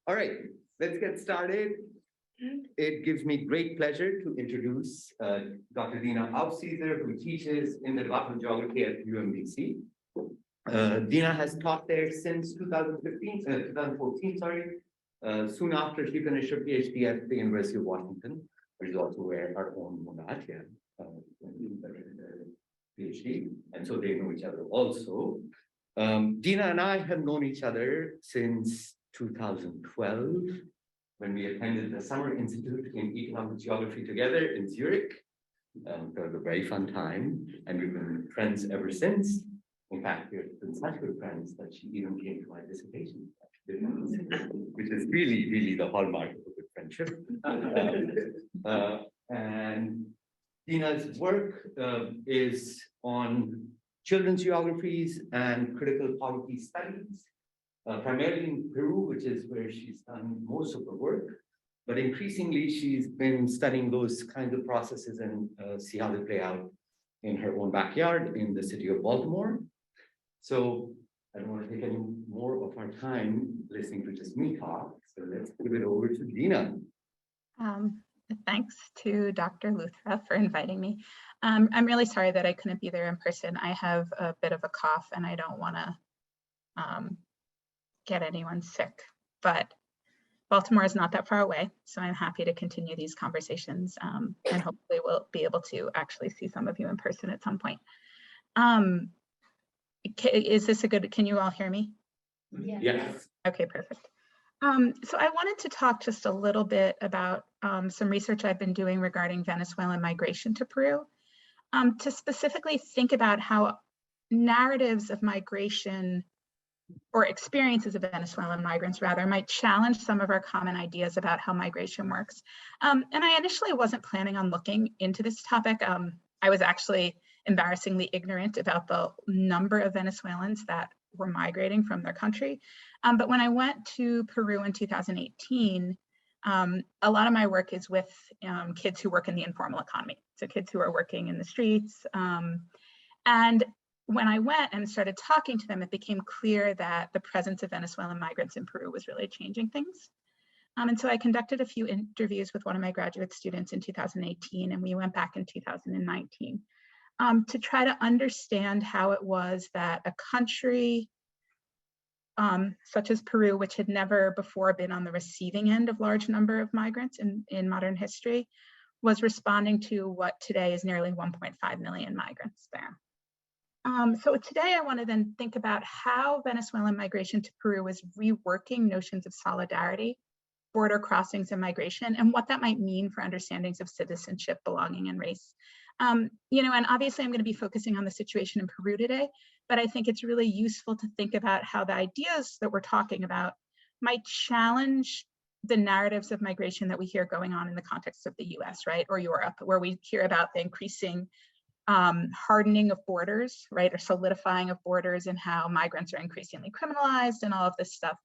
All right, let's get started. It gives me great pleasure to introduce Dr. Dena Aufseeser, who teaches in the Department of Geography at UMBC. Dena has taught there since 2014, soon after she finished her PhD at the University of Washington, which is also where our own Monat PhD, and so they know each other also. Dena and I have known each other since 2012, when we attended the Summer Institute in Economic Geography together in Zurich. It was a very fun time, and we've been friends ever since. In fact, we've been such good friends that she even came to my dissertation, which is really, really the hallmark of a good friendship. And Dena's work is on children's geographies and critical poverty studies, primarily in Peru, which is where she's done most of her work. But increasingly, she's been studying those kinds of processes and see how they play out in her own backyard in the city of Baltimore. So I don't want to take any more of our time listening to just me talk. So let's give it over to Dena. Thanks to Dr. Luthra for inviting me. I'm really sorry that I couldn't be there in person. I have a bit of a cough and I don't want to get anyone sick, but Baltimore is not that far away, so I'm happy to continue these conversations, and hopefully we'll be able to actually see some of you in person at some point. Is this a good, can you all hear me? Yes. Okay, perfect. So I wanted to talk just a little bit about some research I've been doing regarding Venezuelan migration to Peru, to specifically think about how narratives of migration or experiences of Venezuelan migrants rather might challenge some of our common ideas about how migration works. And I initially wasn't planning on looking into this topic. I was actually embarrassingly ignorant about the number of Venezuelans that were migrating from their country. But when I went to Peru in 2018, a lot of my work is with kids who work in the informal economy. So kids who are working in the streets. And when I went and started talking to them, it became clear that the presence of Venezuelan migrants in Peru was really changing things. And so I conducted a few interviews with one of my graduate students in 2018, and we went back in 2019 to try to understand how it was that a country such as Peru, which had never before been on the receiving end of large number of migrants in modern history, was responding to what today is nearly 1.5 million migrants there. So today I want to then think about how Venezuelan migration to Peru is reworking notions of solidarity, border crossings and migration, and what that might mean for understandings of citizenship, belonging, and race. And obviously I'm going to be focusing on the situation in Peru today, but I think it's really useful to think about how the ideas that we're talking about might challenge the narratives of migration that we hear going on in the context of the US, right, or Europe, where we hear about the increasing hardening of borders, right, or solidifying of borders, and how migrants are increasingly criminalized and all of this stuff.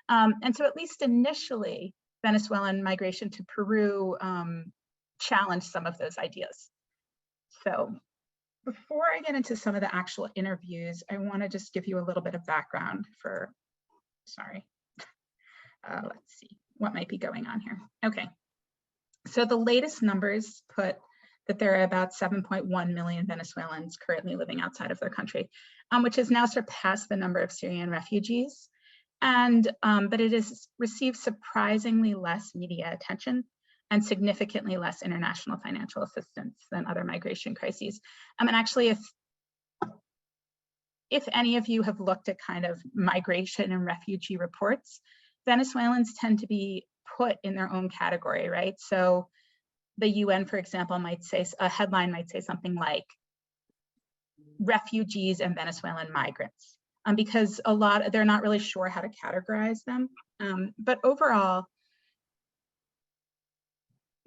And so at least initially, Venezuelan migration to Peru challenged some of those ideas. So before I get into some of the actual interviews, I want to just give you a little bit of background for, let's see what might be going on here. Okay, so the latest numbers put that there are about 7.1 million Venezuelans currently living outside of their country, which has now surpassed the number of Syrian refugees. And but it has received surprisingly less media attention and significantly less international financial assistance than other migration crises. And actually, if any of you have looked at kind of migration and refugee reports, Venezuelans tend to be put in their own category, right? So the UN, for example, might say, a headline might say something like refugees and Venezuelan migrants, because they're not really sure how to categorize them. But overall,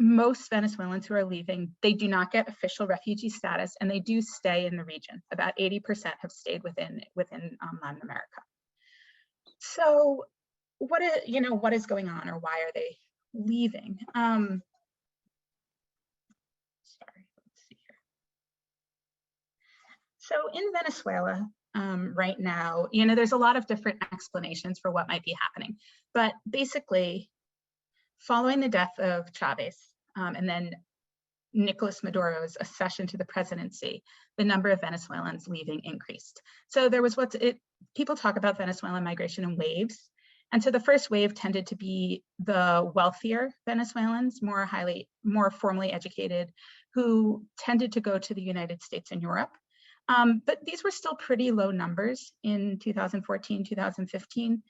most Venezuelans who are leaving, they do not get official refugee status, and they do stay in the region. About 80% have stayed within Latin America. So what is going on, or why are they leaving? So in Venezuela, right now. You know, there's a lot of different explanations for what might be happening, but basically, following the death of Chavez and then Nicolas Maduro's accession to the presidency, the number of Venezuelans leaving increased. So there was people talk about Venezuelan migration in waves. And so the first wave tended to be the wealthier Venezuelans, more formally educated, who tended to go to the United States and Europe. But these were still pretty low numbers in 2014, 2015.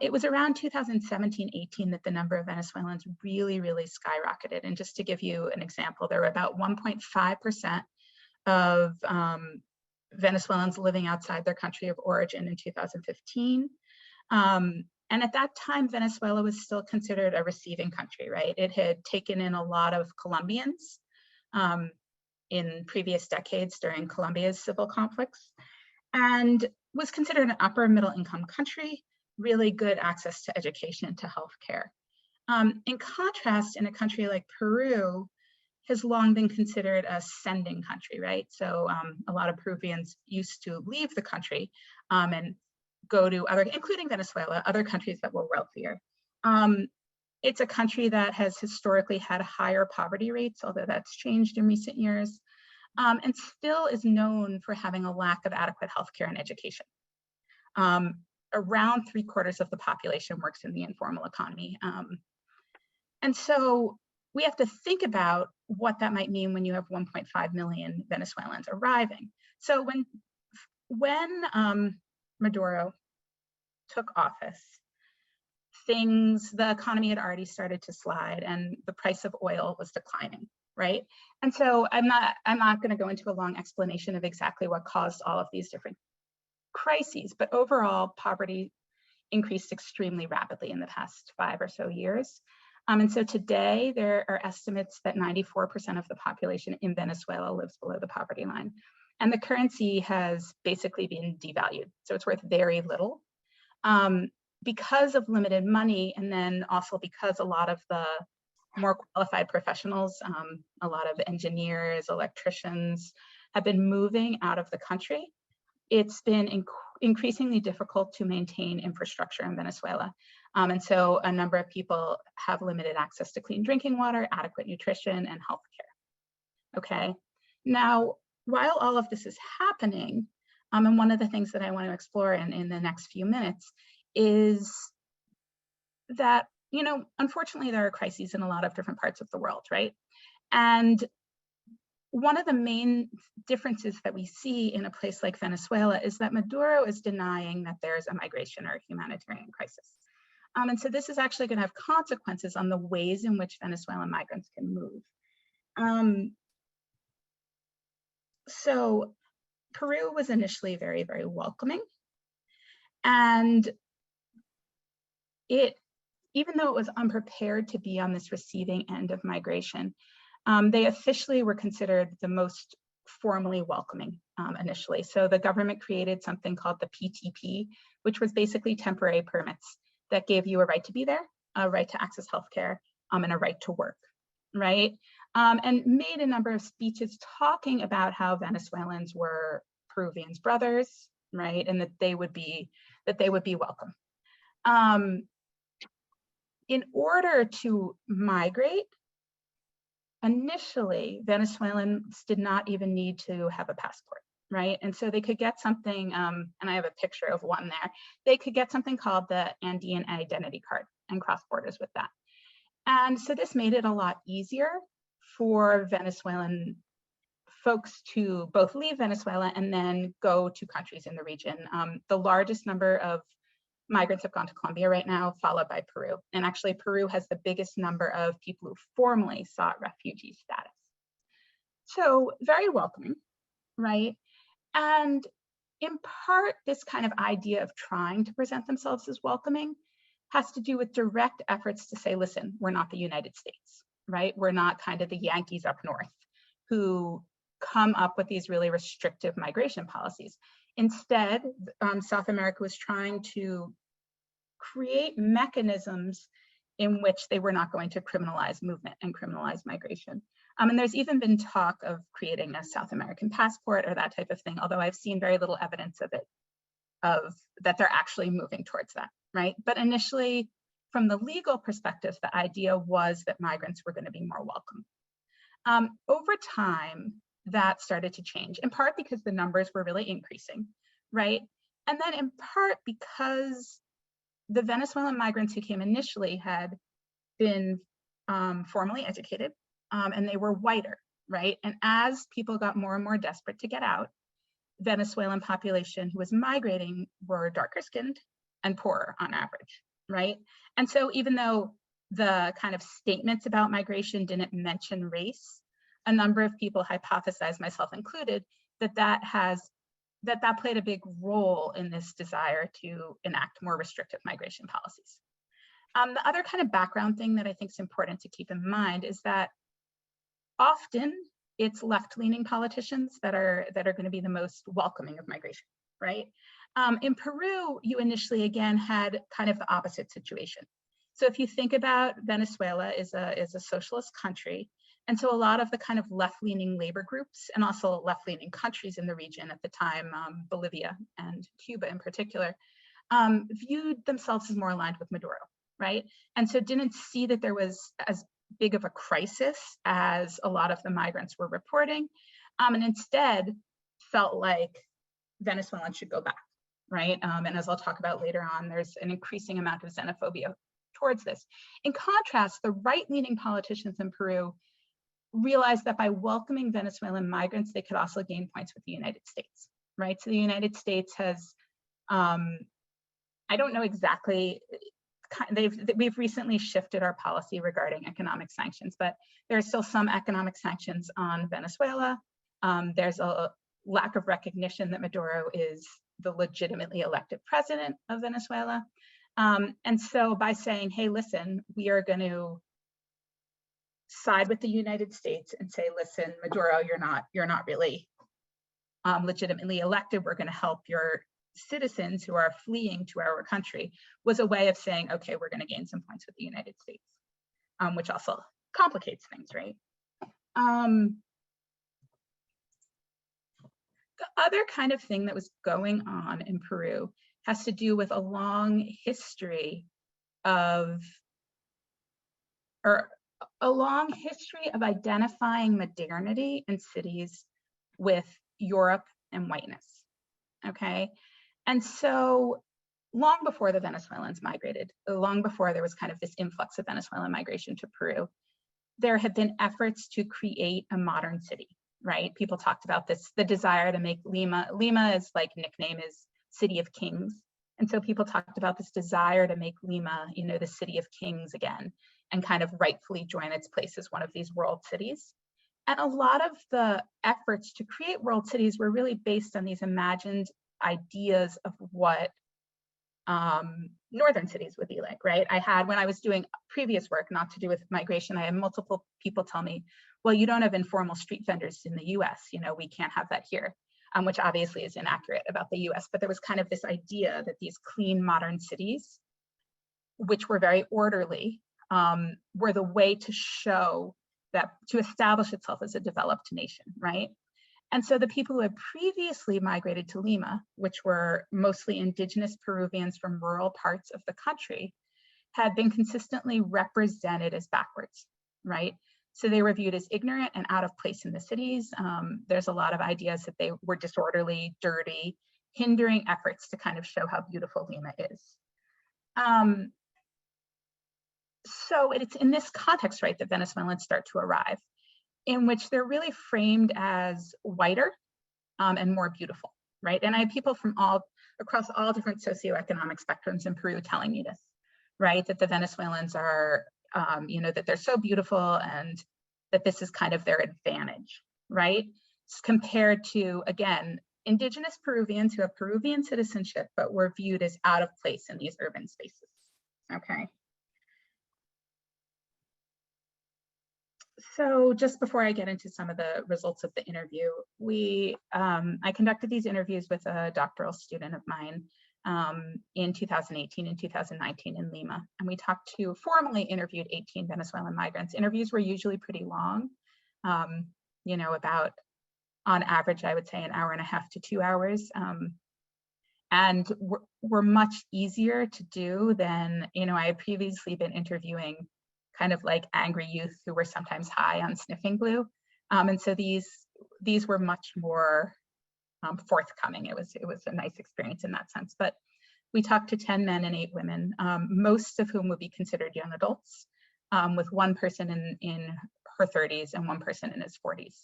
It was around 2017-18 that the number of Venezuelans really, really skyrocketed. And just to give you an example, there were about 1.5% of Venezuelans living outside their country of origin in 2015. And at that time, Venezuela was still considered a receiving country, right? It had taken in a lot of Colombians in previous decades during Colombia's civil conflicts, and was considered an upper middle income country, really good access to education and to healthcare. In contrast, in a country like Peru, has long been considered a sending country, right? So a lot of Peruvians used to leave the country and go to other, including Venezuela, other countries that were wealthier. It's a country that has historically had higher poverty rates, although that's changed in recent years, and still is known for having a lack of adequate healthcare and education. Around 3/4 of the population works in the informal economy. And so we have to think about what that might mean when you have 1.5 million Venezuelans arriving. So when Maduro took office, the economy had already started to slide and the price of oil was declining, right? And so I'm not going to go into a long explanation of exactly what caused all of these different crises, but overall poverty increased extremely rapidly in the past 5 or so years. And so today there are estimates that 94% of the population in Venezuela lives below the poverty line. And the currency has basically been devalued. So it's worth very little because of limited money. And then also because a lot of the more qualified professionals, a lot of engineers, electricians have been moving out of the country. It's been increasingly difficult to maintain infrastructure in Venezuela. And so a number of people have limited access to clean drinking water, adequate nutrition, and healthcare. Okay, now, while all of this is happening, and one of the things that I want to explore in the next few minutes is that, you know, unfortunately, there are crises in a lot of different parts of the world, right? And one of the main differences that we see in a place like Venezuela is that Maduro is denying that there's a migration or a humanitarian crisis. And so this is actually going to have consequences on the ways in which Venezuelan migrants can move. So Peru was initially very, very welcoming. And even though it was unprepared to be on this receiving end of migration, they officially were considered the most formally welcoming initially. So the government created something called the PTP, which was basically temporary permits that gave you a right to be there, a right to access healthcare, and a right to work, right? And made a number of speeches talking about how Venezuelans were Peruvians' brothers, right? And that they would be welcome. In order to migrate, initially, Venezuelans did not even need to have a passport, right? And so they could get something, and I have a picture of one there, they could get something called the Andean Identity Card and cross borders with that. And so this made it a lot easier for Venezuelan folks to both leave Venezuela and then go to countries in the region. The largest number of migrants have gone to Colombia right now, followed by Peru. And actually Peru has the biggest number of people who formally sought refugee status. So very welcoming, right? And in part, this kind of idea of trying to present themselves as welcoming has to do with direct efforts to say, listen, we're not the United States, right? We're not kind of the Yankees up north who come up with these really restrictive migration policies. Instead, South America was trying to create mechanisms in which they were not going to criminalize movement and criminalize migration. And there's even been talk of creating a South American passport or that type of thing, although I've seen very little evidence of it, that they're actually moving towards that, right? But initially, from the legal perspective, the idea was that migrants were going to be more welcome. Over time, that started to change, in part because the numbers were really increasing, right? And then in part because the Venezuelan migrants who came initially had been formally educated, and they were whiter, right? And as people got more and more desperate to get out, Venezuelan population who was migrating were darker skinned and poorer on average, right? And so even though the kind of statements about migration didn't mention race, a number of people hypothesized, myself included, that played a big role in this desire to enact more restrictive migration policies. The other kind of background thing that I think is important to keep in mind is that often it's left-leaning politicians that are going to be the most welcoming of migration, right? In Peru, you initially again had kind of the opposite situation. So if you think about Venezuela is a socialist country, and so a lot of the kind of left-leaning labor groups and also left-leaning countries in the region at the time, Bolivia and Cuba in particular, viewed themselves as more aligned with Maduro, right? And so didn't see that there was as big of a crisis as a lot of the migrants were reporting, and instead felt like Venezuelans should go back, right? And as I'll talk about later on, there's an increasing amount of xenophobia towards this. In contrast, the right-leaning politicians in Peru realized that by welcoming Venezuelan migrants, they could also gain points with the United States, right? So the United States has, I don't know exactly, we've recently shifted our policy regarding economic sanctions, but there are still some economic sanctions on Venezuela. There's a lack of recognition that Maduro is the legitimately elected president of Venezuela. And so by saying, hey, listen, we are going to side with the United States and say, listen, Maduro, you're not really legitimately elected. We're going to help your citizens who are fleeing to our country, was a way of saying, okay, we're going to gain some points with the United States, which also complicates things, right? The other kind of thing that was going on in Peru has to do with a long history of identifying modernity in cities with Europe and whiteness, okay? And so long before the Venezuelans migrated, long before there was kind of this influx of Venezuelan migration to Peru, there had been efforts to create a modern city, right? People talked about this, the desire to make Lima is like nickname is City of Kings. And so people talked about this desire to make Lima, you know, the City of Kings again, and kind of rightfully join its place as one of these world cities. And a lot of the efforts to create world cities were really based on these imagined ideas of what northern cities would be like, right? When I was doing previous work, not to do with migration, I had multiple people tell me, well, you don't have informal street vendors in the US, you know, we can't have that here, which obviously is inaccurate about the US, but there was kind of this idea that these clean modern cities, which were very orderly, were the way to show that, to establish itself as a developed nation, right? And so the people who had previously migrated to Lima, which were mostly indigenous Peruvians from rural parts of the country, had been consistently represented as backwards, right? So they were viewed as ignorant and out of place in the cities. There's a lot of ideas that they were disorderly, dirty, hindering efforts to kind of show how beautiful Lima is. So it's in this context, right, that Venezuelans start to arrive, in which they're really framed as whiter and more beautiful, right? And I have people from across all different socioeconomic spectrums in Peru telling me this, right? That the Venezuelans are, you know, that they're so beautiful and that this is kind of their advantage, right? It's compared to, again, indigenous Peruvians who have Peruvian citizenship, but were viewed as out of place in these urban spaces, okay? So just before I get into some of the results of the interview, I conducted these interviews with a doctoral student of mine in 2018 and 2019 in Lima. And we formally interviewed 18 Venezuelan migrants. Interviews were usually pretty long. you know, about, on average, I would say 1.5 to 2 hours. And were much easier to do than, you know, I had previously been interviewing kind of like angry youth who were sometimes high on sniffing glue. And so these were much more forthcoming. It was a nice experience in that sense. But we talked to 10 men and 8 women, most of whom would be considered young adults, with one person in her 30s and one person in his 40s.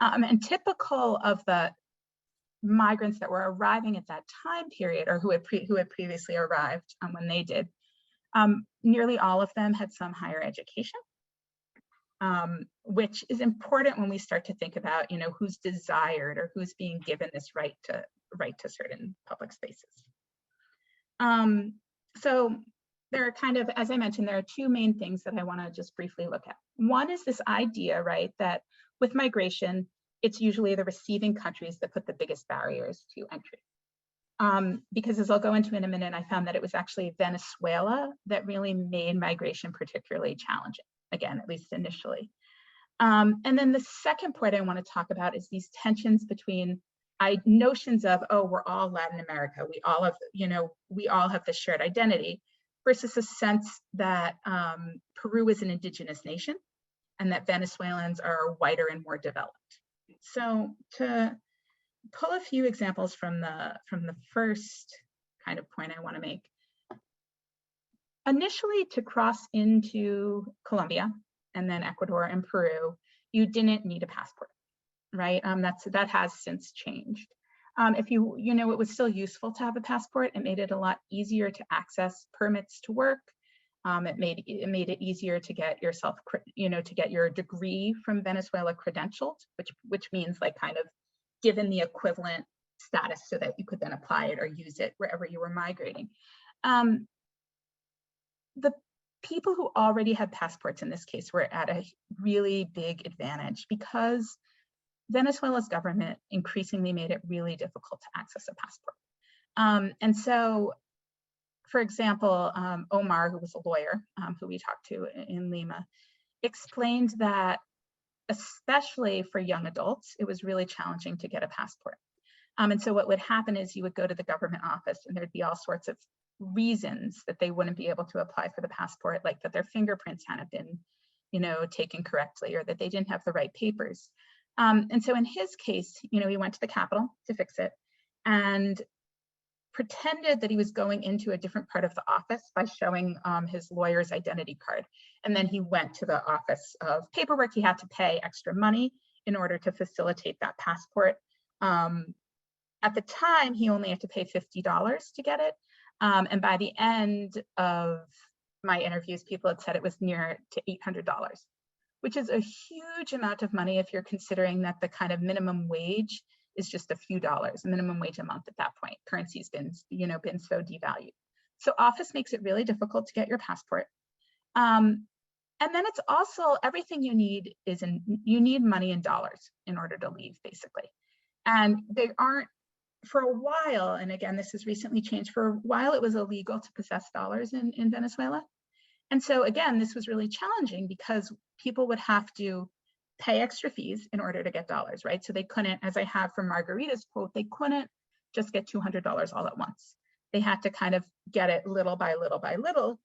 And typical of the migrants that were arriving at that time period, or who had previously arrived when they did, nearly all of them had some higher education, which is important when we start to think about, you know, who's desired or who's being given this right to certain public spaces. So there are kind of, as I mentioned, there are 2 main things that I want to just briefly look at. One is this idea, right, that with migration, it's usually the receiving countries that put the biggest barriers to entry. Because as I'll go into in a minute, I found that it was actually Venezuela that really made migration particularly challenging, again, at least initially. And then the second point I want to talk about is these tensions between notions of, oh, we're all Latin America, we all have, you know, we all have this shared identity, versus a sense that Peru is an indigenous nation and that Venezuelans are whiter and more developed. So to pull a few examples from the first kind of point I want to make. Initially, to cross into Colombia and then Ecuador and Peru, you didn't need a passport, right? That has since changed. If you know, it was still useful to have a passport. It made it a lot easier to access permits to work. It made it easier to get yourself, you know, to get your degree from Venezuela credentialed, which means like kind of given the equivalent status so that you could then apply it or use it wherever you were migrating. The people who already had passports in this case were at a really big advantage because Venezuela's government increasingly made it really difficult to access a passport. And so, for example, Omar, who was a lawyer who we talked to in Lima, explained that especially for young adults, it was really challenging to get a passport. And so what would happen is you would go to the government office and there'd be all sorts of reasons that they wouldn't be able to apply for the passport, like that their fingerprints hadn't been, you know, taken correctly or that they didn't have the right papers. And so in his case, you know, he went to the Capitol to fix it and pretended that he was going into a different part of the office by showing his lawyer's identity card. And then he went to the office of paperwork. He had to pay extra money in order to facilitate that passport. At the time, he only had to pay $50 to get it. And by the end of my interviews, people had said it was near to $800, which is a huge amount of money if you're considering that the kind of minimum wage is just a few dollars, minimum wage a month at that point. Currency's been, you know, been so devalued. So office makes it really difficult to get your passport. And then it's also everything you need you need money in dollars in order to leave, basically. And they aren't, for a while, and again, this has recently changed, for a while it was illegal to possess dollars in Venezuela. And so again, this was really challenging because people would have to pay extra fees in order to get dollars, right? So they couldn't, as I have from Margarita's quote, they couldn't just get $200 all at once. They had to kind of get it little by little by little,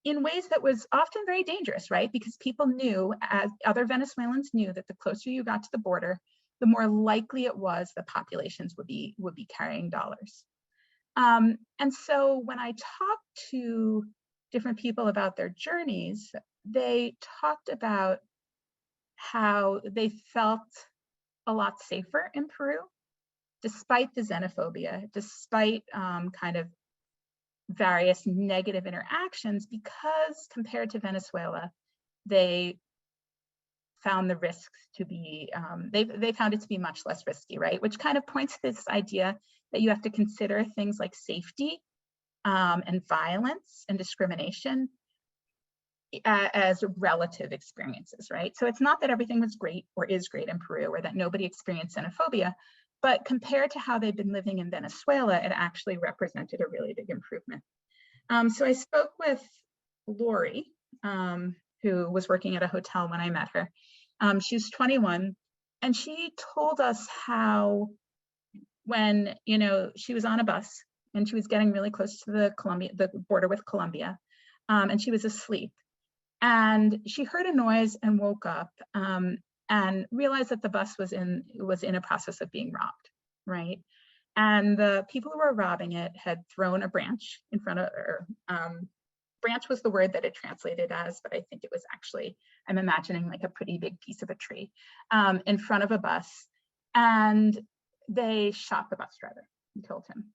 in ways that was often very dangerous, right? Because people knew, as other Venezuelans knew, that the closer you got to the border, the more likely it was the populations would be carrying dollars. And so when I talked to different people about their journeys, they talked about how they felt a lot safer in Peru, despite the xenophobia, despite kind of various negative interactions, because compared to Venezuela, they found the risks to be, they found it to be much less risky, right? Which kind of points to this idea that you have to consider things like safety and violence and discrimination as relative experiences, right? So it's not that everything was great or is great in Peru or that nobody experienced xenophobia, but compared to how they've been living in Venezuela, it actually represented a really big improvement. So I spoke with Lori, who was working at a hotel when I met her. She was 21, and she told us how when, you know, she was on a bus and she was getting really close to the border with Colombia, and she was asleep. And she heard a noise and woke up and realized that the bus was in a process of being robbed, right? And the people who were robbing it had thrown a branch in front of her. Branch was the word that it translated as, but I think it was actually, I'm imagining like a pretty big piece of a tree in front of a bus. And they shot the bus driver and killed him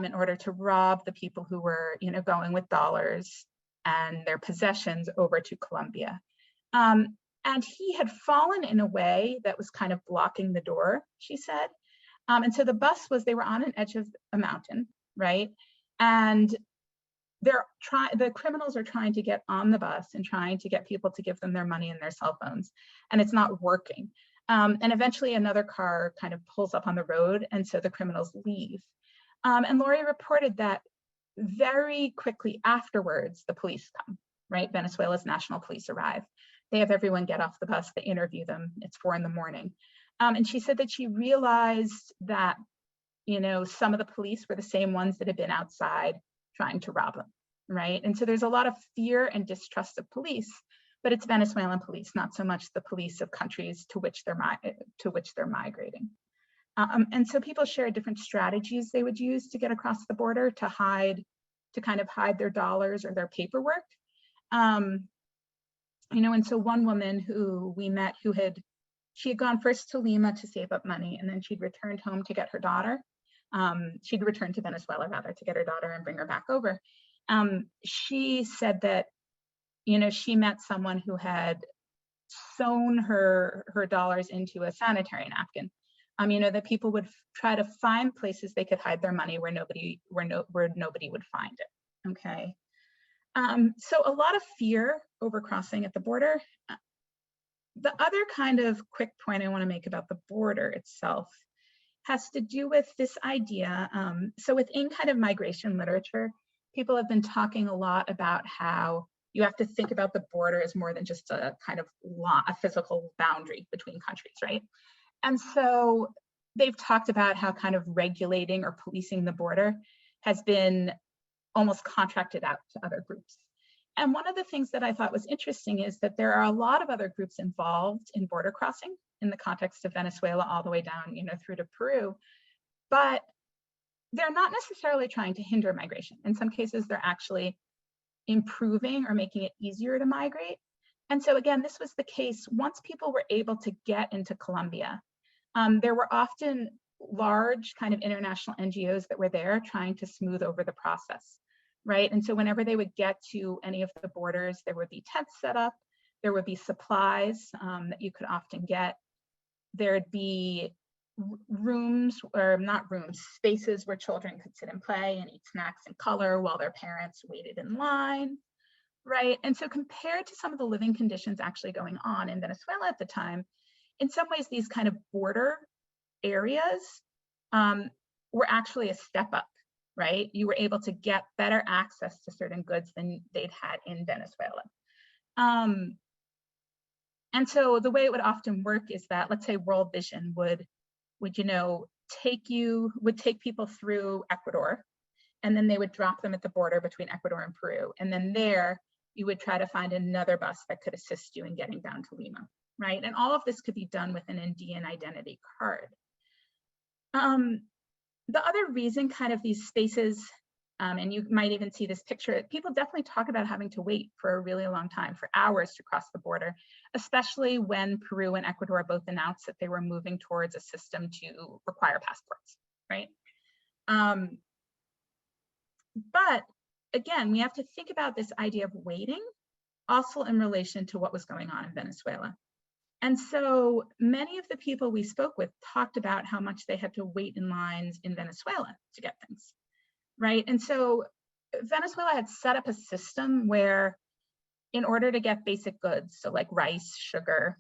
in order to rob the people who were, you know, going with dollars and their possessions over to Colombia. And he had fallen in a way that was kind of blocking the door, she said. And so the bus they were on an edge of a mountain, right? And the criminals are trying to get on the bus and trying to get people to give them their money and their cell phones, and it's not working. And eventually another car kind of pulls up on the road, and so the criminals leave. And Lori reported that very quickly afterwards, the police come, right? Venezuela's national police arrive. They have everyone get off the bus, they interview them, it's 4 a.m. And she said that she realized that, you know, some of the police were the same ones that had been outside trying to rob them, right? And so there's a lot of fear and distrust of police, but it's Venezuelan police, not so much the police of countries to which they're migrating. And so people shared different strategies they would use to get across the border to kind of hide their dollars or their paperwork. You know, and so one woman who we met she had gone first to Lima to save up money, and then she'd returned home to get her daughter. She'd returned to Venezuela rather to get her daughter and bring her back over. She said that, you know, she met someone who had sewn her dollars into a sanitary napkin. You know, that people would try to find places they could hide their money where nobody would find it. Okay. So a lot of fear over crossing at the border. The other kind of quick point I want to make about the border itself has to do with this idea. So within kind of migration literature, people have been talking a lot about how you have to think about the border as more than just a kind of a physical boundary between countries, right? And so they've talked about how kind of regulating or policing the border has been almost contracted out to other groups. And one of the things that I thought was interesting is that there are a lot of other groups involved in border crossing in the context of Venezuela all the way down, you know, through to Peru, but they're not necessarily trying to hinder migration. In some cases, they're actually improving or making it easier to migrate. And so again, this was the case once people were able to get into Colombia. There were often large kind of international NGOs that were there trying to smooth over the process, right? And so whenever they would get to any of the borders, there would be tents set up, there would be supplies that you could often get. There'd be rooms, or not rooms, spaces where children could sit and play and eat snacks and color while their parents waited in line, right? And so compared to some of the living conditions actually going on in Venezuela at the time, in some ways, these kind of border areas were actually a step up, right? You were able to get better access to certain goods than they'd had in Venezuela. And so the way it would often work is that, let's say World Vision would you know, take people through Ecuador, and then they would drop them at the border between Ecuador and Peru. And then there, you would try to find another bus that could assist you in getting down to Lima, right? And all of this could be done with an Indian identity card. The other reason kind of these spaces, and you might even see this picture, people definitely talk about having to wait for a really long time, for hours to cross the border, especially when Peru and Ecuador both announced that they were moving towards a system to require passports, right? But again, we have to think about this idea of waiting also in relation to what was going on in Venezuela. And so many of the people we spoke with talked about how much they had to wait in lines in Venezuela to get things, right? And so Venezuela had set up a system where in order to get basic goods, so like rice, sugar,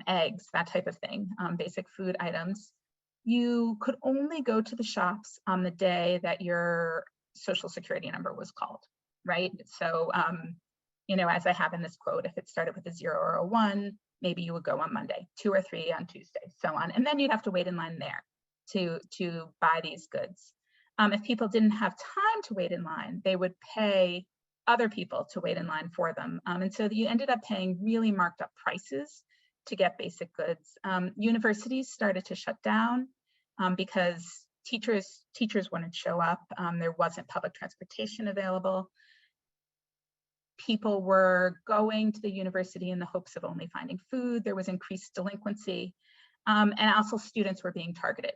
eggs, that type of thing, basic food items, you could only go to the shops on the day that your social security number was called, right? So as I have in this quote, if it started with a 0 or a 1, maybe you would go on Monday, 2 or 3 on Tuesday, so on. And then you'd have to wait in line there to buy these goods. If people didn't have time to wait in line, they would pay other people to wait in line for them. And so you ended up paying really marked up prices to get basic goods. Universities started to shut down because teachers wouldn't show up. There wasn't public transportation available. People were going to the university in the hopes of only finding food. There was increased delinquency. And also students were being targeted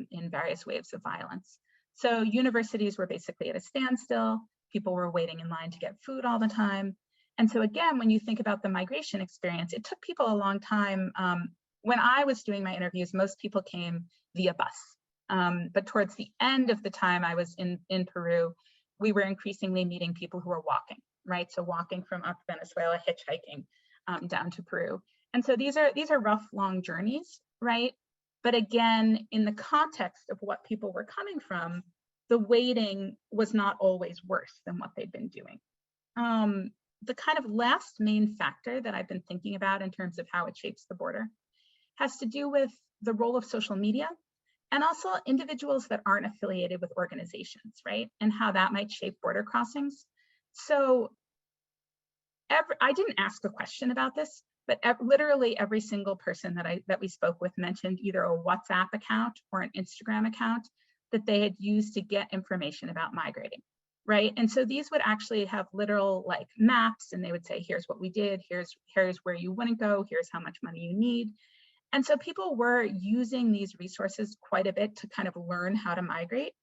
in various waves of violence. So universities were basically at a standstill. People were waiting in line to get food all the time. And so again, when you think about the migration experience, it took people a long time. When I was doing my interviews, most people came via bus. But towards the end of the time I was in Peru, we were increasingly meeting people who were walking, right? So walking from up Venezuela, hitchhiking down to Peru. And so these are rough, long journeys, right? But again, in the context of what people were coming from, the waiting was not always worse than what they'd been doing. The kind of last main factor that I've been thinking about in terms of how it shapes the border has to do with the role of social media and also individuals that aren't affiliated with organizations, right? And how that might shape border crossings. So I didn't ask a question about this, but literally every single person that we spoke with mentioned either a WhatsApp account or an Instagram account that they had used to get information about migrating, right? And so these would actually have literal like maps, and they would say, here's what we did, here's where you wouldn't go, here's how much money you need. And so people were using these resources quite a bit to kind of learn how to migrate.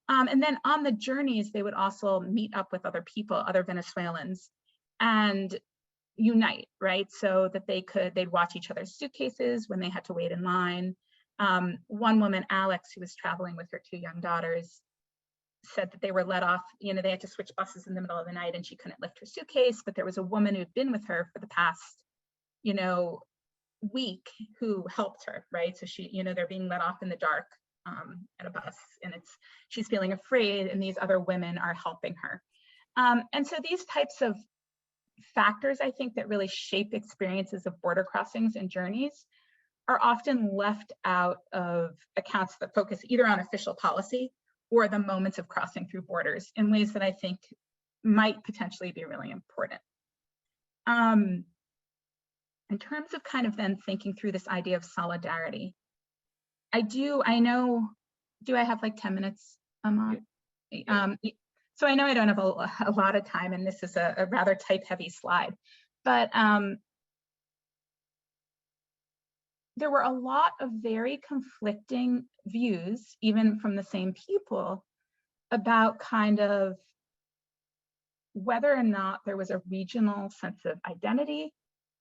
And then on the journeys, they would also meet up with other people, other Venezuelans, and unite, right? So that they'd watch each other's suitcases when they had to wait in line. One woman, Alex, who was traveling with her 2 young daughters, said that they were let off, they had to switch buses in the middle of the night and she couldn't lift her suitcase, but there was a woman who'd been with her for the past, week who helped her, right? So she, they're being let off in the dark at a bus, and she's feeling afraid, and these other women are helping her. And so these types of factors, I think, that really shape experiences of border crossings and journeys are often left out of accounts that focus either on official policy or the moments of crossing through borders in ways that I think might potentially be really important. In terms of kind of then thinking through this idea of solidarity, do I have like 10 minutes, Ahmad? So I know I don't have a lot of time, and this is a rather type-heavy slide, but there were a lot of very conflicting views, even from the same people, about kind of whether or not there was a regional sense of identity,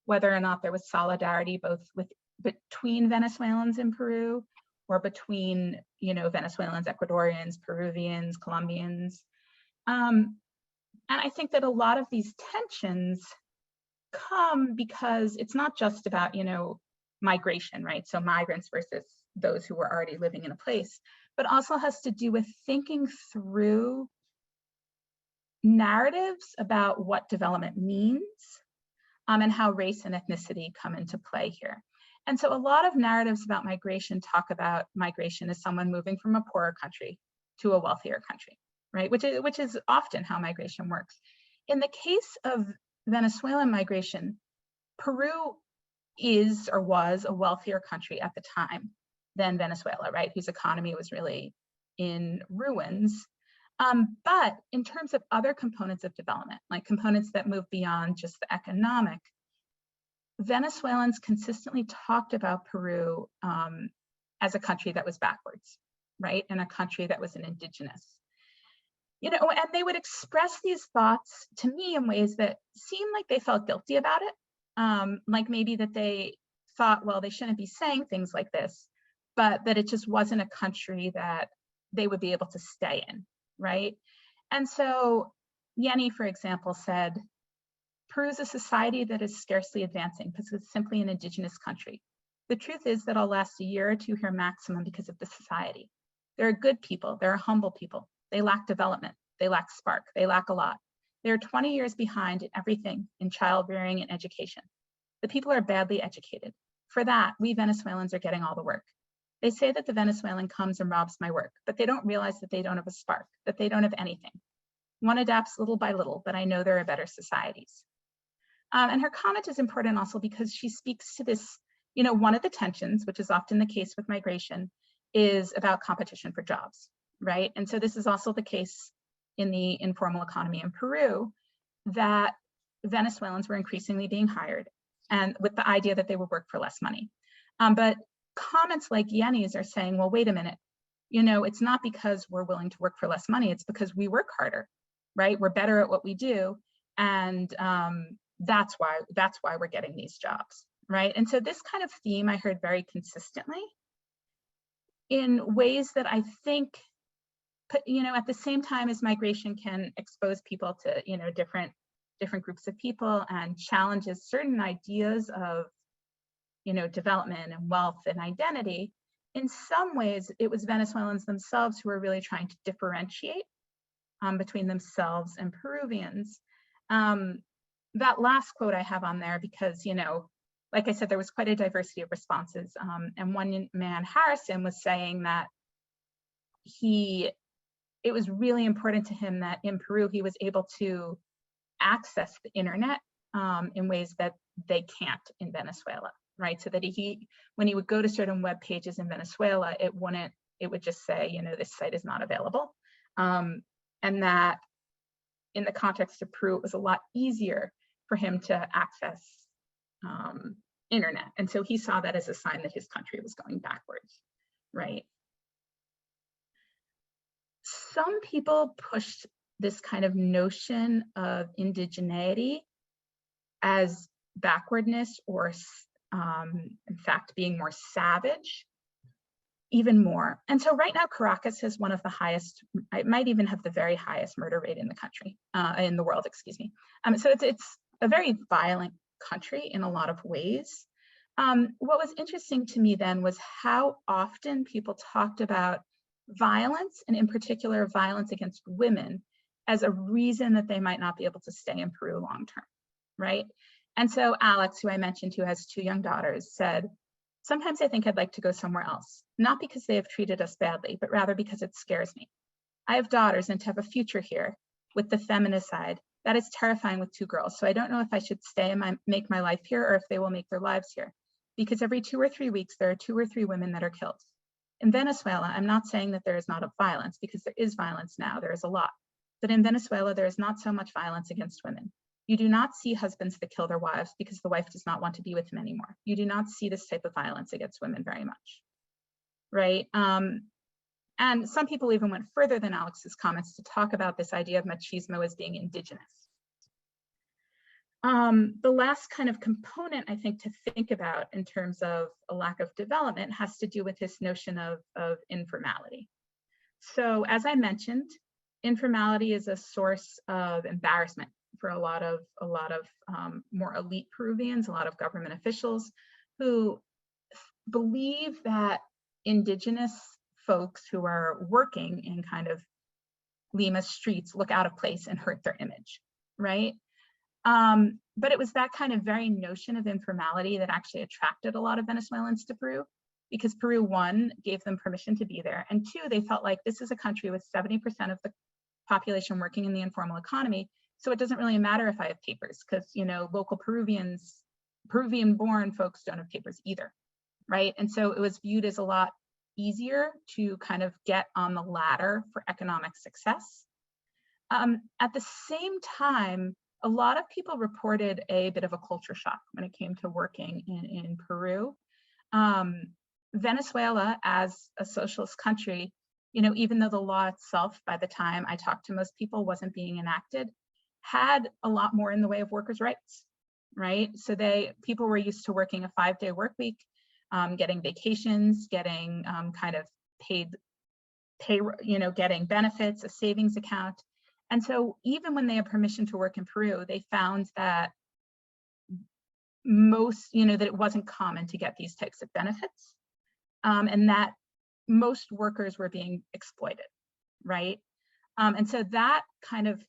whether or not there was solidarity both between Venezuelans in Peru or between, Venezuelans, Ecuadorians, Peruvians, Colombians. And I think that a lot of these tensions come because it's not just about, migration, right? So migrants versus those who were already living in a place, but also has to do with thinking through narratives about what development means, and how race and ethnicity come into play here. And so a lot of narratives about migration talk about migration as someone moving from a poorer country to a wealthier country, right? Which is often how migration works. In the case of Venezuelan migration, Peru is or was a wealthier country at the time than Venezuela, right? Whose economy was really in ruins. But in terms of other components of development, like components that move beyond just the economic, Venezuelans consistently talked about Peru as a country that was backwards, right? And a country that was an indigenous. And they would express these thoughts to me in ways that seemed like they felt guilty about it. Like maybe that they thought, well, they shouldn't be saying things like this, but that it just wasn't a country that they would be able to stay in, right? And so Yeni, for example, said, Peru is a society that is scarcely advancing because it's simply an indigenous country. The truth is that I'll last a year or two here maximum because of the society. There are good people, there are humble people. They lack development, they lack spark, they lack a lot. They're 20 years behind in everything, in childbearing and education. The people are badly educated. For that, we Venezuelans are getting all the work. They say that the Venezuelan comes and robs my work, but they don't realize that they don't have a spark, that they don't have anything. One adapts little by little, but I know there are better societies. And her comment is important also because she speaks to this, one of the tensions, which is often the case with migration, is about competition for jobs, right? And so this is also the case in the informal economy in Peru, that Venezuelans were increasingly being hired, and with the idea that they would work for less money. But comments like Yenny's are saying, well, wait a minute, it's not because we're willing to work for less money, it's because we work harder, right? We're better at what we do, and that's why we're getting these jobs, right? And so this kind of theme I heard very consistently in ways that I think, at the same time as migration can expose people to, different groups of people and challenges certain ideas of, development and wealth and identity, in some ways, it was Venezuelans themselves who were really trying to differentiate between themselves and Peruvians. That last quote I have on there because, like I said, there was quite a diversity of responses. And one man, Harrison, was saying that it was really important to him that in Peru, he was able to access the internet in ways that they can't in Venezuela, right? So that when he would go to certain web pages in Venezuela, it would just say, this site is not available. And that in the context of Peru, it was a lot easier for him to access internet. And so he saw that as a sign that his country was going backwards, right? Some people pushed this kind of notion of indigeneity as backwardness or, in fact, being more savage, even more. And so right now, Caracas has one of the highest, it might even have the very highest murder rate in the country, in the world, excuse me. So it's a very violent country in a lot of ways. What was interesting to me then was how often people talked about violence, and in particular violence against women, as a reason that they might not be able to stay in Peru long term, right? And so Alex, who I mentioned, who has 2 young daughters, said, sometimes I think I'd like to go somewhere else, not because they have treated us badly, but rather because it scares me. I have daughters, and to have a future here with the feminicide, that is terrifying with 2 girls. So I don't know if I should stay and make my life here, or if they will make their lives here, because every 2 or 3 weeks, there are 2 or 3 women that are killed. In Venezuela, I'm not saying that there is not violence, because there is violence now, there is a lot. But in Venezuela, there is not so much violence against women. You do not see husbands that kill their wives because the wife does not want to be with him anymore. You do not see this type of violence against women very much, right? And some people even went further than Alex's comments to talk about this idea of machismo as being indigenous. The last kind of component I think to think about in terms of a lack of development has to do with this notion of informality. So as I mentioned, informality is a source of embarrassment for a lot of more elite Peruvians, a lot of government officials who believe that indigenous folks who are working in kind of Lima's streets look out of place and hurt their image, right? But it was that kind of very notion of informality that actually attracted a lot of Venezuelans to Peru, because Peru, 1, gave them permission to be there, and 2, they felt like this is a country with 70% of the population working in the informal economy, so it doesn't really matter if I have papers, because local Peruvian-born folks don't have papers either, right? And so it was viewed as a lot easier to kind of get on the ladder for economic success. At the same time, a lot of people reported a bit of a culture shock when it came to working in Peru. Venezuela, as a socialist country, even though the law itself, by the time I talked to most people, wasn't being enacted, had a lot more in the way of workers' rights, right? So people were used to working a 5-day work week, getting vacations, getting kind of paid, getting benefits, a savings account. And so even when they had permission to work in Peru, they found that that it wasn't common to get these types of benefits, and that most workers were being exploited, right? And so that kind of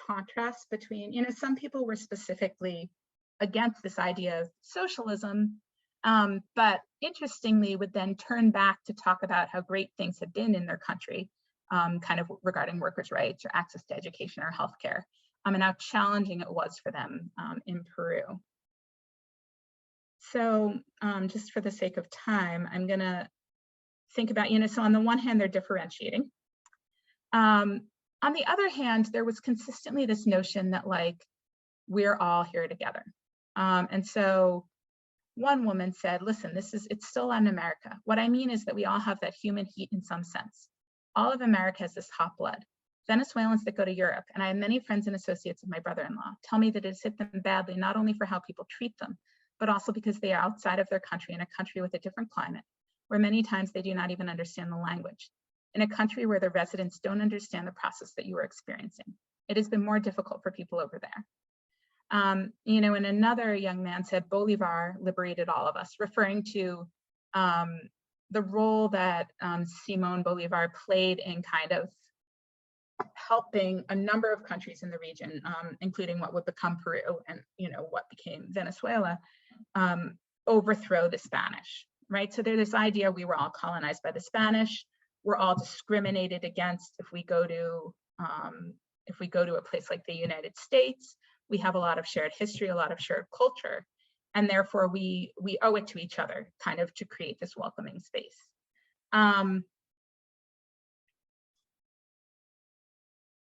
contrast between, some people were specifically against this idea of socialism, but interestingly would then turn back to talk about how great things have been in their country, kind of regarding workers' rights or access to education or healthcare, and how challenging it was for them in Peru. So just for the sake of time, I'm gonna think about, so on the one hand, they're differentiating. On the other hand, there was consistently this notion that like, we're all here together. And so one woman said, listen, it's still Latin America. What I mean is that we all have that human heat in some sense. All of America has this hot blood. Venezuelans that go to Europe, and I have many friends and associates of my brother-in-law, tell me that it's hit them badly, not only for how people treat them, but also because they are outside of their country, in a country with a different climate, where many times they do not even understand the language, in a country where the residents don't understand the process that you are experiencing. It has been more difficult for people over there. And another young man said, Bolivar liberated all of us, referring to the role that Simon Bolivar played in kind of helping a number of countries in the region, including what would become Peru and what became Venezuela, overthrow the Spanish, right? So there's this idea we were all colonized by the Spanish. We're all discriminated against if we go to a place like the United States. We have a lot of shared history, a lot of shared culture, and therefore we owe it to each other kind of to create this welcoming space.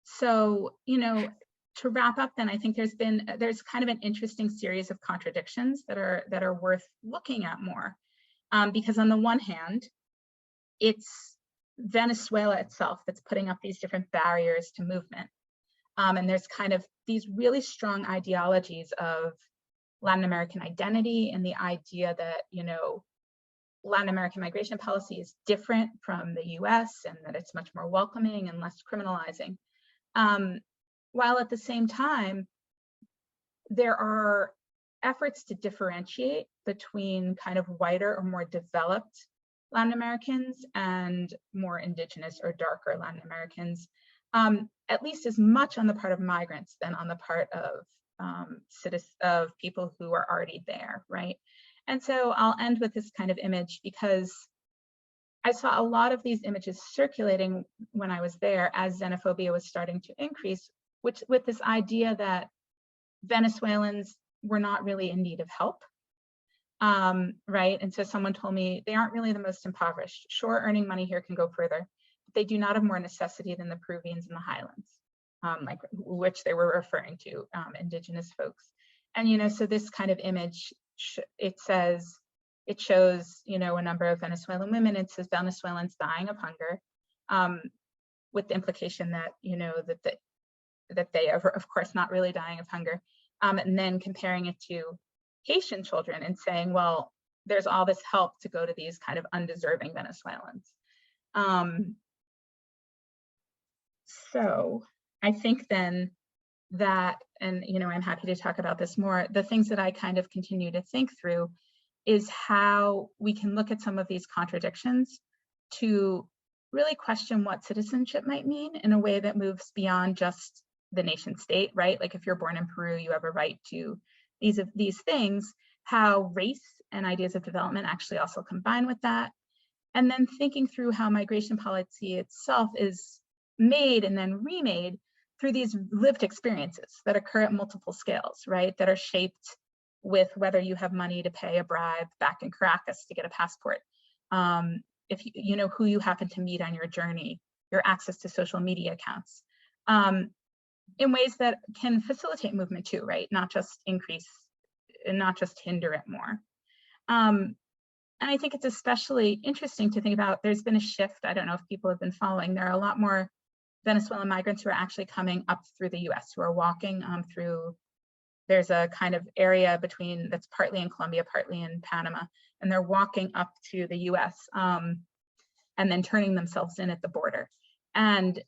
So, to wrap up then, I think there's kind of an interesting series of contradictions that are worth looking at more. Because on the one hand, it's Venezuela itself that's putting up these different barriers to movement. And there's kind of these really strong ideologies of Latin American identity and the idea that, Latin American migration policy is different from the US and that it's much more welcoming and less criminalizing. While at the same time, there are efforts to differentiate between kind of whiter or more developed Latin Americans and more indigenous or darker Latin Americans, at least as much on the part of migrants than on the part of people who are already there, right? And so I'll end with this kind of image because I saw a lot of these images circulating when I was there as xenophobia was starting to increase, which with this idea that Venezuelans were not really in need of help, right? And so someone told me they aren't really the most impoverished. Sure, earning money here can go further, but they do not have more necessity than the Peruvians in the highlands, like which they were referring to, indigenous folks. And so this kind of image, it shows, a number of Venezuelan women. It says Venezuelans dying of hunger, with the implication that, that they are, of course, not really dying of hunger. And then comparing it to Haitian children and saying, well, there's all this help to go to these kind of undeserving Venezuelans. So I think then that, and I'm happy to talk about this more, the things that I kind of continue to think through is how we can look at some of these contradictions to really question what citizenship might mean in a way that moves beyond just the nation state, right? Like if you're born in Peru, you have a right to these things, how race and ideas of development actually also combine with that. And then thinking through how migration policy itself is made and then remade through these lived experiences that occur at multiple scales, right? That are shaped with whether you have money to pay a bribe back in Caracas to get a passport, if you know who you happen to meet on your journey, your access to social media accounts, in ways that can facilitate movement too, right? Not just increase, and not just hinder it more. And I think it's especially interesting to think about, there's been a shift, I don't know if people have been following, there are a lot more Venezuelan migrants who are actually coming up through the US, who are walking through, there's a kind of area between, that's partly in Colombia, partly in Panama, and they're walking up to the US and then turning themselves in at the border. And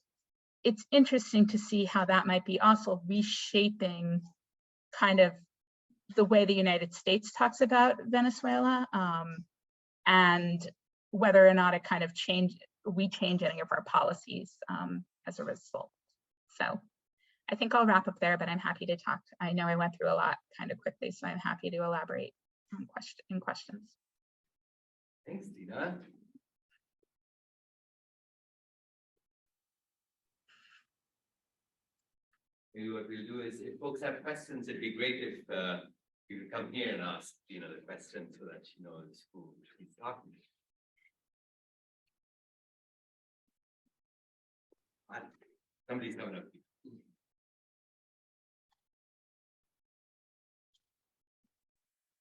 it's interesting to see how that might be also reshaping kind of the way the United States talks about Venezuela, and whether or not it kind of we change any of our policies as a result. So I think I'll wrap up there, but I'm happy to talk. I know I went through a lot kind of quickly, so I'm happy to elaborate on questions. Thanks, Dena. Maybe what we'll do is, if folks have questions, it'd be great if you could come here and ask, the questions so that she knows who she's talking to. Somebody's coming up.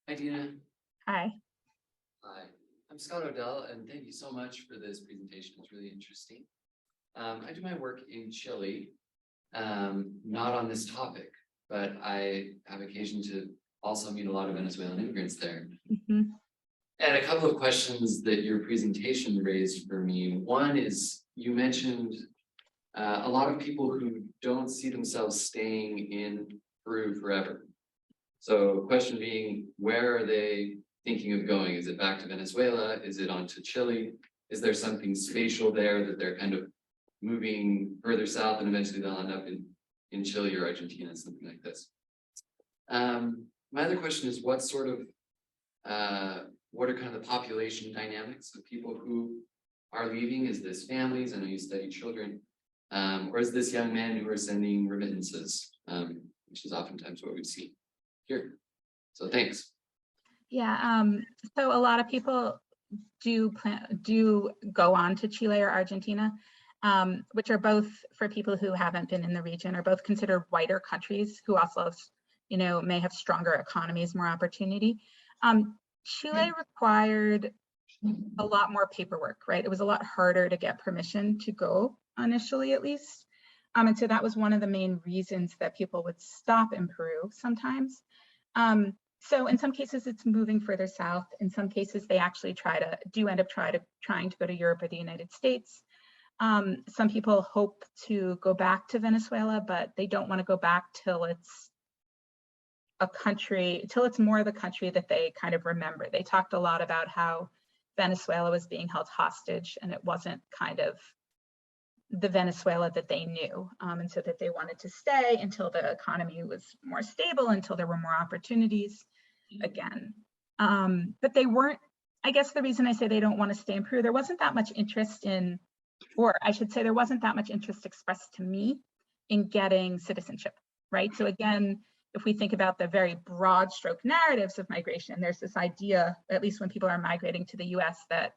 Hi, Dena. Hi. Hi, I'm Scott Odell, and thank you so much for this presentation. It's really interesting. I do my work in Chile, not on this topic, but I have occasion to also meet a lot of Venezuelan immigrants there. Mm-hmm. And a couple of questions that your presentation raised for me. One is, you mentioned a lot of people who don't see themselves staying in Peru forever. So question being, where are they thinking of going? Is it back to Venezuela? Is it on to Chile? Is there something spatial there that they're kind of moving further south and eventually they'll end up in Chile or Argentina, something like this? My other question is, what are kind of the population dynamics of people who are leaving? Is this families? I know you study children. Or is this young men who are sending remittances, which is oftentimes what we see here. So thanks. Yeah, so a lot of people do go on to Chile or Argentina, which are both, for people who haven't been in the region, are both considered whiter countries who also, may have stronger economies, more opportunity. Chile required a lot more paperwork, right? It was a lot harder to get permission to go initially, at least. And so that was one of the main reasons that people would stop in Peru sometimes. So in some cases, it's moving further south. In some cases, they actually end up trying to go to Europe or the United States. Some people hope to go back to Venezuela, but they don't want to go back till it's more the country that they kind of remember. They talked a lot about how Venezuela was being held hostage and it wasn't kind of the Venezuela that they knew, and so that they wanted to stay until the economy was more stable, until there were more opportunities again. But they weren't, I guess the reason I say they don't want to stay in Peru, there wasn't that much interest in, or I should say there wasn't that much interest expressed to me in getting citizenship, right? So again, if we think about the very broad stroke narratives of migration, there's this idea, at least when people are migrating to the US, that,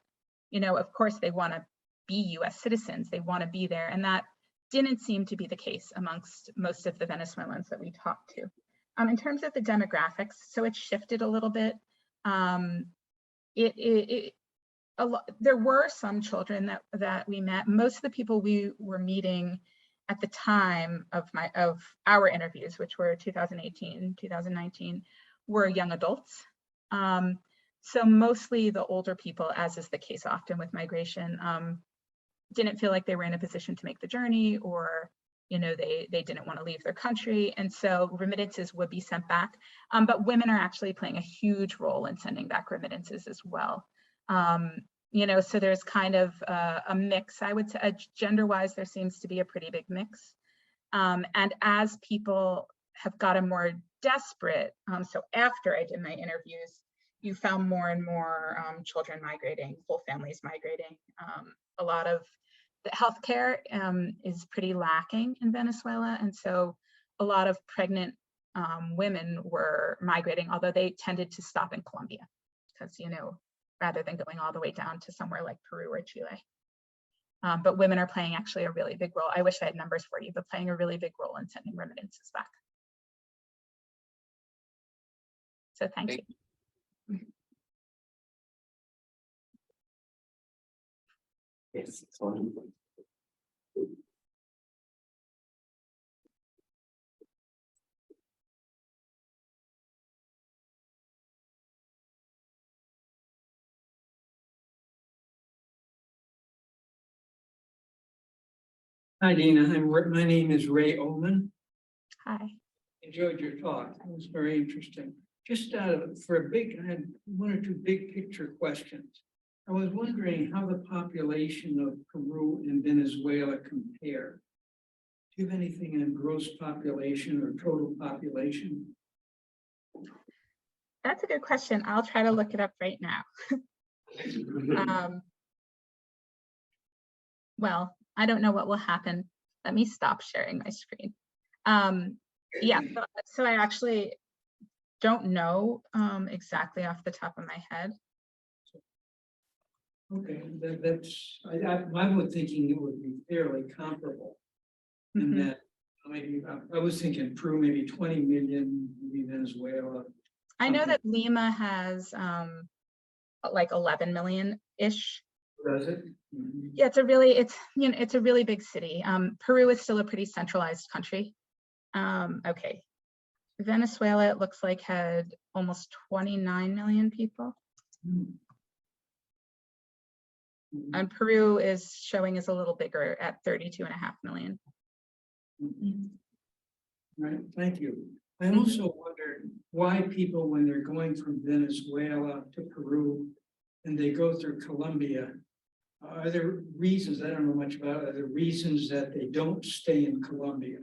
of course they want to be US citizens, they want to be there. And that didn't seem to be the case amongst most of the Venezuelans that we talked to. In terms of the demographics, so it shifted a little bit. There were some children that we met. Most of the people we were meeting at the time of our interviews, which were 2018, 2019, were young adults. So mostly the older people, as is the case often with migration, didn't feel like they were in a position to make the journey, or they didn't want to leave their country, and so remittances would be sent back. But women are actually playing a huge role in sending back remittances as well. So there's kind of a mix, I would say, gender-wise, there seems to be a pretty big mix. And as people have gotten more desperate, so after I did my interviews, you found more and more children migrating, whole families migrating. A lot of the healthcare is pretty lacking in Venezuela, and so a lot of pregnant women were migrating, although they tended to stop in Colombia, because rather than going all the way down to somewhere like Peru or Chile. But women are playing actually a really big role. I wish I had numbers for you, but playing a really big role in sending remittances back. So thank you. Yes, it's wonderful. Hi, Dena. My name is Ray Oman. Hi. Enjoyed your talk. It was very interesting. Just I had one or two big picture questions. I was wondering how the population of Peru and Venezuela compare Do you have anything in gross population or total population? That's a good question. I'll try to look it up right now. Well, I don't know what will happen. Let me stop sharing my screen. Yeah, so I actually don't know exactly off the top of my head. Okay, I was thinking it would be fairly comparable. And Mhm. that, maybe, I was thinking Peru, maybe 20 million, maybe Venezuela. I know Okay. that Lima has like 11 million-ish. Does it? Mhm. Yeah, it's a really big city. Peru is still a pretty centralized country. Okay. Venezuela, it looks like, had almost 29 million people. Mhm. Mhm. And Peru is showing is a little bigger at 32.5 million. Mhm. Right, thank you. I also wondered why people, when they're going from Venezuela to Peru and they go through Colombia, are there reasons, I don't know much about it, are there reasons that they don't stay in Colombia?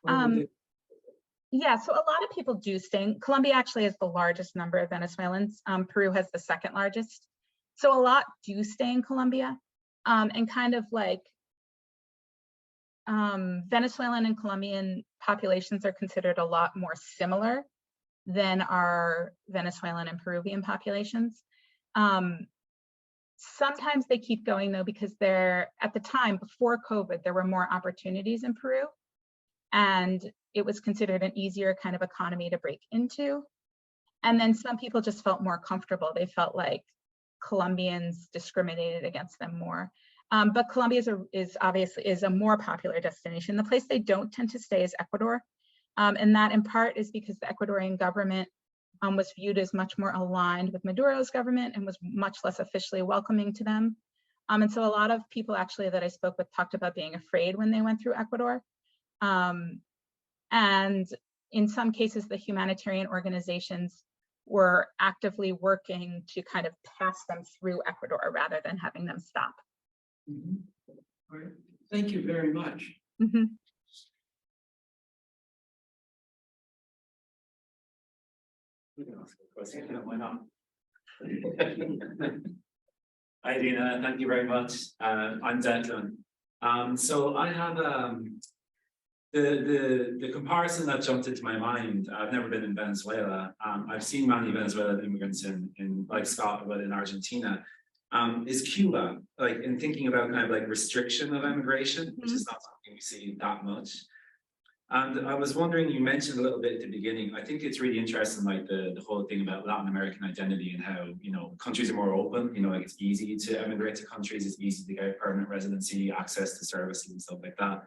Why would they- Yeah, so a lot of people do stay. Colombia actually has the largest number of Venezuelans. Peru has the second largest. So a lot do stay in Colombia. And kind of like Venezuelan and Colombian populations are considered a lot more similar than our Venezuelan and Peruvian populations. Sometimes they keep going though, because at the time before COVID, there were more opportunities in Peru. And it was considered an easier kind of economy to break into. And then some people just felt more comfortable. They felt like Colombians discriminated against them more. But Colombia is obviously a more popular destination. The place they don't tend to stay is Ecuador. And that in part is because the Ecuadorian government was viewed as much more aligned with Maduro's government and was much less officially welcoming to them. And so a lot of people actually that I spoke with talked about being afraid when they went through Ecuador. And in some cases, the humanitarian organizations were actively working to kind of pass them through Ecuador rather than having them stop. Mhm. All right, thank you very much. Mhm. You can ask a question, why not? Hi, Dena, thank you very much. I'm Declan. So I have the comparison that jumped into my mind. I've never been in Venezuela. I've seen many Venezuelan immigrants in like Scotland, but in Argentina. Is Cuba, like in thinking about kind of like restriction of immigration, which is not something we see that much. And I was wondering, you mentioned a little bit at the beginning, I think it's really interesting, like the whole thing about Latin American identity and how, you know, countries are more open, you know, like it's easy to emigrate to countries, it's easy to get permanent residency, access to services and stuff like that.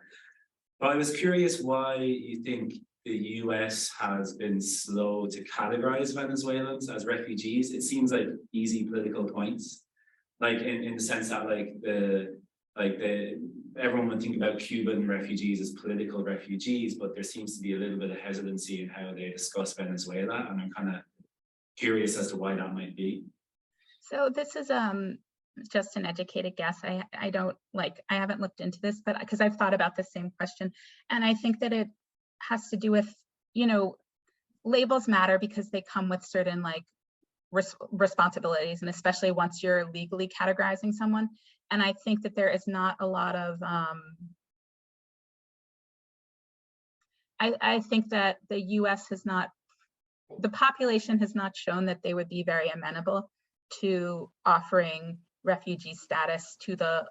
But I was curious why you think the US has been slow to categorize Venezuelans as refugees. It seems like easy political points, like in the sense that everyone would think about Cuban refugees as political refugees, but there seems to be a little bit of hesitancy in how they discuss Venezuela, and I'm kind of curious as to why that might be. So this is just an educated guess. I haven't looked into this, but because I've thought about the same question, and I think that it has to do with, you know, labels matter because they come with certain like responsibilities, and especially once you're legally categorizing someone. And I think that there is not a lot of I think that the US has not, the population has not shown that they would be very amenable to offering refugee status to the,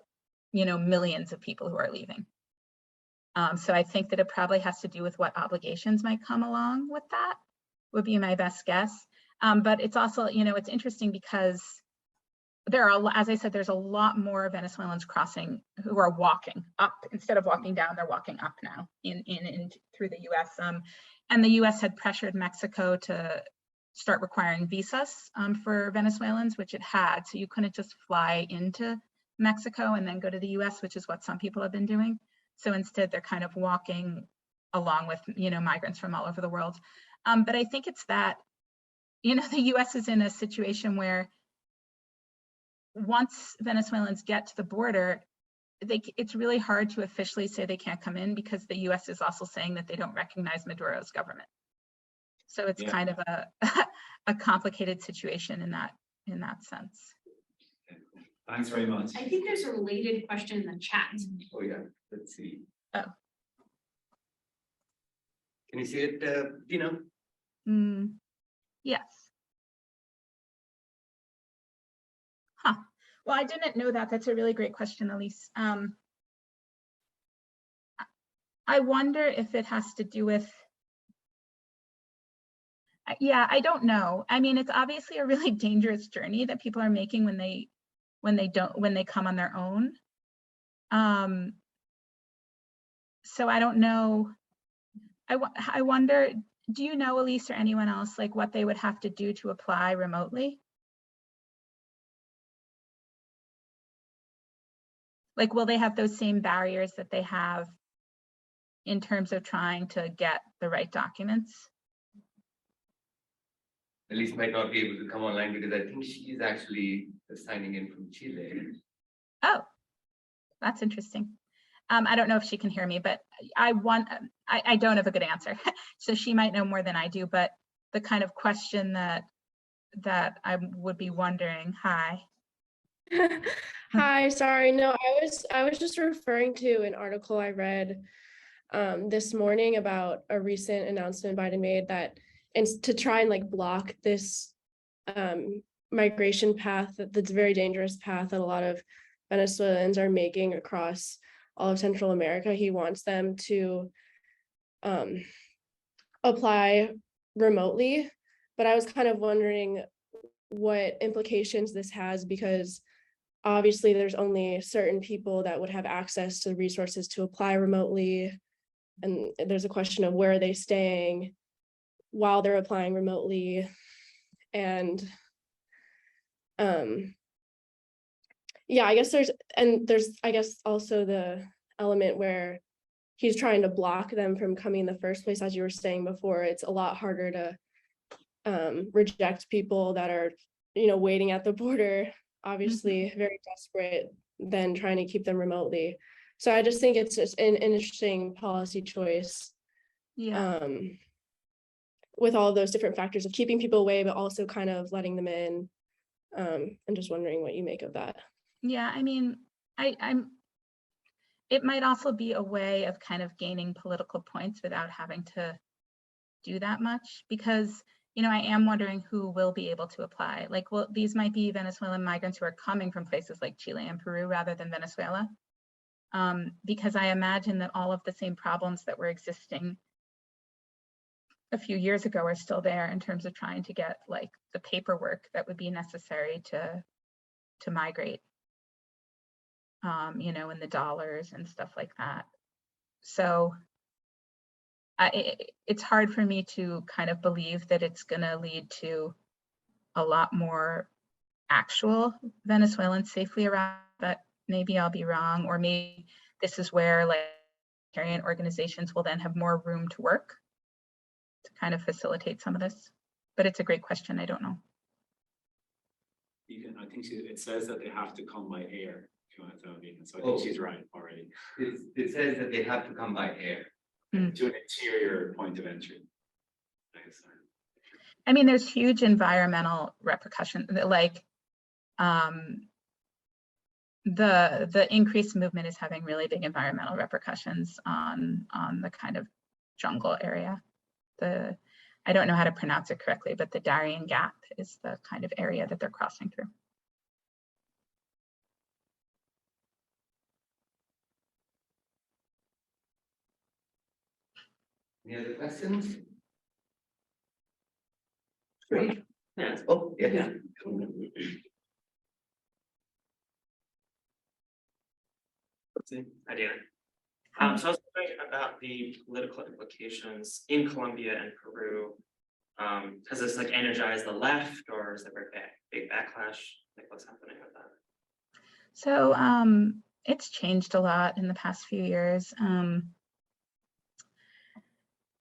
you know, millions of people who are leaving. So I think that it probably has to do with what obligations might come along with that, would be my best guess. But it's also, you know, it's interesting because there are, as I said, there's a lot more Venezuelans crossing who are walking up instead of walking down. They're walking up now in through the U.S. And the U.S. had pressured Mexico to start requiring visas for Venezuelans, which it had. So you couldn't just fly into Mexico and then go to the U.S., which is what some people have been doing. So instead, they're kind of walking along with, you know, migrants from all over the world. But I think it's that, you know, the U.S. is in a situation where once Venezuelans get to the border, it's really hard to officially say they can't come in because the US is also saying that they don't recognize Maduro's government. So it's Yeah. kind of a complicated situation in that sense. Thanks very much. I think there's a related question in the chat. Oh, yeah, let's see. Oh. Can you see it, Dena? Yes. Huh. Well, I didn't know that. That's a really great question, Elise. I wonder if it has to do with, yeah, I don't know. I mean, it's obviously a really dangerous journey that people are making when they come on their own. So I don't know. I wonder, do you know, Elise, or anyone else, like what they would have to do to apply remotely? Like, will they have those same barriers that they have in terms of trying to get the right documents? Elise might not be able to come online because I think she's actually signing in from Chile. Oh, that's interesting. I don't know if she can hear me, but I don't have a good answer. So she might know more than I do, but the kind of question that I would be wondering, hi. Hi, sorry. No, I was just referring to an article I read this morning about a recent announcement Biden made that, and to try and like block this migration path, that's a very dangerous path that a lot of Venezuelans are making across all of Central America. He wants them to apply remotely, but I was kind of wondering what implications this has, because obviously there's only certain people that would have access to the resources to apply remotely. And there's a question of where are they staying while they're applying remotely. And yeah, I guess there's I guess also the element where he's trying to block them from coming in the first place. As you were saying before, it's a lot harder to reject people that are, waiting at the border, obviously very desperate, than trying to keep them remotely. So I just think it's just an interesting policy choice. Yeah. With all those different factors of keeping people away, but also kind of letting them in. I'm just wondering what you make of that. Yeah, I mean, it might also be a way of kind of gaining political points without having to do that much, because, I am wondering who will be able to apply. Like, well, these might be Venezuelan migrants who are coming from places like Chile and Peru rather than Venezuela. Because I imagine that all of the same problems that were existing a few years ago are still there in terms of trying to get like the paperwork that would be necessary to migrate, and the dollars and stuff like that. So it's hard for me to kind of believe that it's going to lead to a lot more actual Venezuelans safely around, but maybe I'll be wrong, or maybe this is where like humanitarian organizations will then have more room to work to kind of facilitate some of this. But it's a great question. I don't know. I think it says that they have to come by air, if you want to tell me. So I think she's right already. It says that they have to come by air. To an interior point of entry. I mean, there's huge environmental repercussions. Like, the increased movement is having really big environmental repercussions on the kind of jungle area. I don't know how to pronounce it correctly, but the Darien Gap is the kind of area that they're crossing through. Any other questions? Great. Yes. Oh, yeah. Hi, Dena. So I was wondering about the political implications in Colombia and Peru. Has this like energized the left, or is there a big backlash? Like, what's happening with that? So it's changed a lot in the past few years.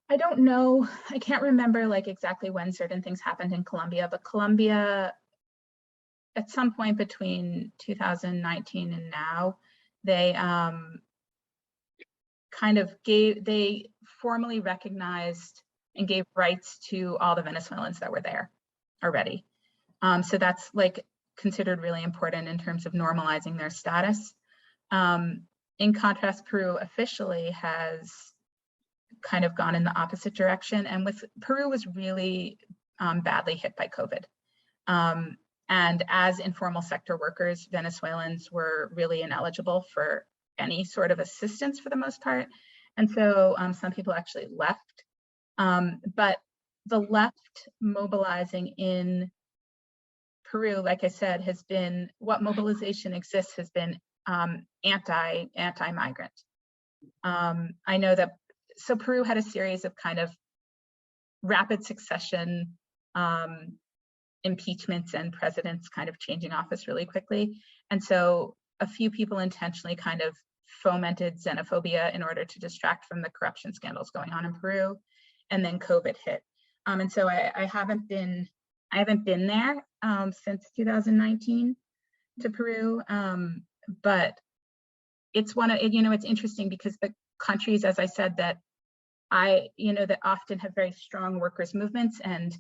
I don't know, I can't remember like exactly when certain things happened in Colombia, but Colombia, at some point between 2019 and now, They they formally recognized and gave rights to all the Venezuelans that were there already. So that's like considered really important in terms of normalizing their status. In contrast, Peru officially has kind of gone in the opposite direction, and Peru was really badly hit by COVID. And as informal sector workers, Venezuelans were really ineligible for any sort of assistance for the most part. And so some people actually left. But the left mobilizing in Peru, like I said, has been, what mobilization exists has been anti-migrant. I know that, so Peru had a series of kind of rapid succession impeachments and presidents kind of changing office really quickly. And so a few people intentionally kind of fomented xenophobia in order to distract from the corruption scandals going on in Peru. And then COVID hit. And so I haven't been there since 2019 to Peru. But it's one of, it's interesting because the countries, as I said, that that often have very strong workers' movements, and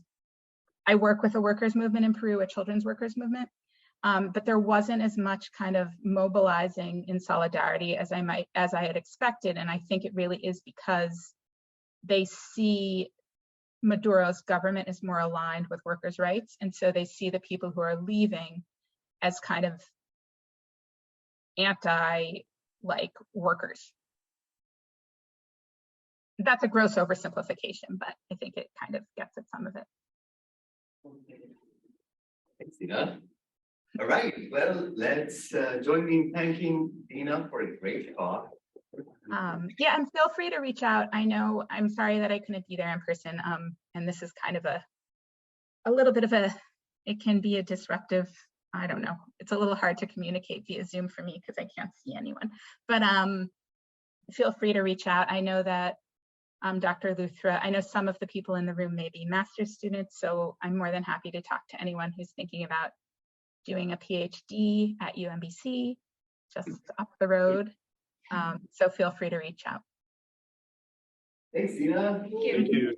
I work with a workers' movement in Peru, a children's workers' movement, but there wasn't as much kind of mobilizing in solidarity as I had expected, and I think it really is because they see Maduro's government is more aligned with workers' rights, and so they see the people who are leaving as kind of anti-like workers. That's a gross oversimplification, but I think it kind of gets at some of it. Thanks, Dena. All right, well, let's join me in thanking Dena for a great talk. Yeah, and feel free to reach out. I know, I'm sorry that I couldn't be there in person. And this is kind of a little bit of it can be a disruptive, I don't know. It's a little hard to communicate via Zoom for me because I can't see anyone, but feel free to reach out. I know that Dr. Luthra, I know some of the people in the room may be master's students, so I'm more than happy to talk to anyone who's thinking about doing a PhD at UMBC, just up the road. So feel free to reach out. Thanks, Dena. Thank you. Thank you.